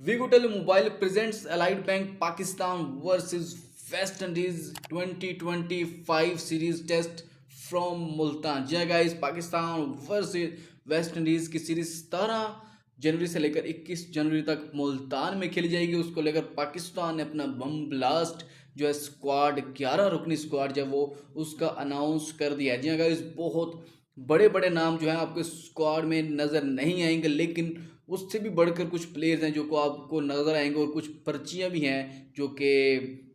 Vigotel Mobile presents Allied Bank Pakistan versus West Indies 2025 series test from Multan. जी guys, Pakistan versus West Indies की series 17 जनवरी से लेकर 21 जनवरी तक मुल्तान में खेली जाएगी। उसको लेकर पाकिस्तान ने अपना बम ब्लास्ट जो है स्क्वाड 11 रुकनी स्क्वाड जो है वो उसका अनाउंस कर दिया है। जी गाइस, बहुत बड़े बड़े नाम जो है आपके स्क्वाड में नज़र नहीं आएंगे, लेकिन उससे भी बढ़कर कुछ प्लेयर्स हैं जो को आपको नज़र आएंगे और कुछ पर्चियां भी हैं जो कि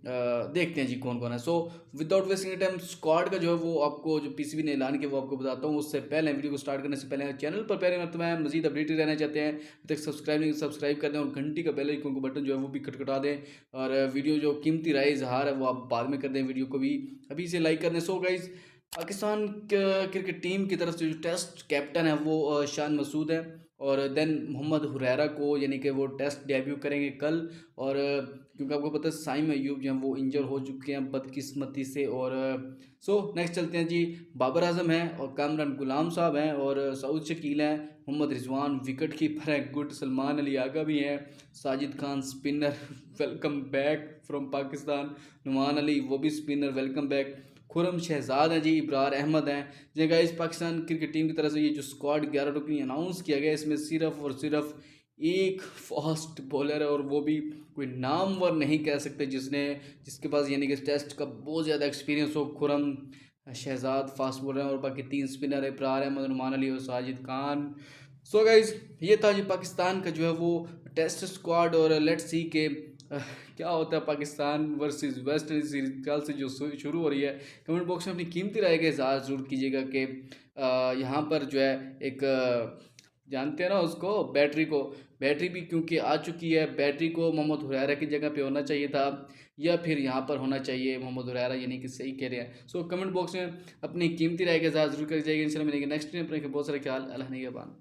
देखते हैं जी कौन कौन है। So without wasting time squad का जो है वो आपको जो पीसीबी ने ऐलान किया वो आपको बताता हूँ। उससे पहले वीडियो को स्टार्ट करने से पहले चैनल पर पहले मतलब मजीद अपडेटेड रहना चाहते हैं तक सब्सक्राइब कर दें और घंटी का बेल आइकन को बटन जो है वो भी खटखटा दें। और वीडियो जो कीमती राय इजहार है वो आप बाद में कर दें, वीडियो को भी अभी से लाइक कर दें। So guys, Pakistan cricket team की तरफ से जो टेस्ट कैप्टन है वो शान मसूद है और देन मोहम्मद हुरैरा को यानी कि वो टेस्ट डेब्यू करेंगे कल। और क्योंकि आपको पता है साइम अयूब जो है वो इंजर हो चुके हैं बदकिस्मती से। और सो नेक्स्ट चलते हैं जी, बाबर आजम हैं और कामरान गुलाम साहब हैं और सऊद शकील हैं, मोहम्मद रिजवान विकेट कीपर हैं, गुड सलमान अली आगा भी हैं, Sajid Khan spinner welcome back from Pakistan, Noman Ali वो भी spinner welcome back, Khurram Shahzad हैं जी, इब्रार अहमद हैं। जी गाइस, पाकिस्तान क्रिकेट टीम की तरफ से ये जो स्क्वाड 11 रुकनी अनाउंस किया गया इसमें सिर्फ और सिर्फ एक फास्ट बॉलर है और वो भी कोई नामवर नहीं कह सकते जिसके पास यानी कि टेस्ट का बहुत ज़्यादा एक्सपीरियंस हो। खुरम शहजाद फास्ट बॉलर हैं और बाकी 3 स्पिनर है, इब्रार अहमद, नुमान अली और साजिद खान। सो गाइज, ये था जी पाकिस्तान का जो है वो टेस्ट स्क्वाड। और लेट्स सी के क्या होता है Pakistan versus West Indies series कल से जो शुरू हो रही है। कमेंट बॉक्स में अपनी कीमती राय का इज़हार ज़रूर कीजिएगा कि यहाँ पर जो है एक जानते हैं ना उसको बैटरी भी क्योंकि आ चुकी है, बैटरी को मोहम्मद हुरैरा की जगह पे होना चाहिए था या फिर यहाँ पर होना चाहिए मोहम्मद हुरैरा, यानी कि सही कह रहे हैं। सो कमेंट बॉक्स में अपनी कीमती राय का इज़हार ज़रूर कर जाइए। इंशाल्लाह मिलेंगे नेक्स्ट टाइम। अपने बहुत सारे ख्याल, अल्लाह निगहबान।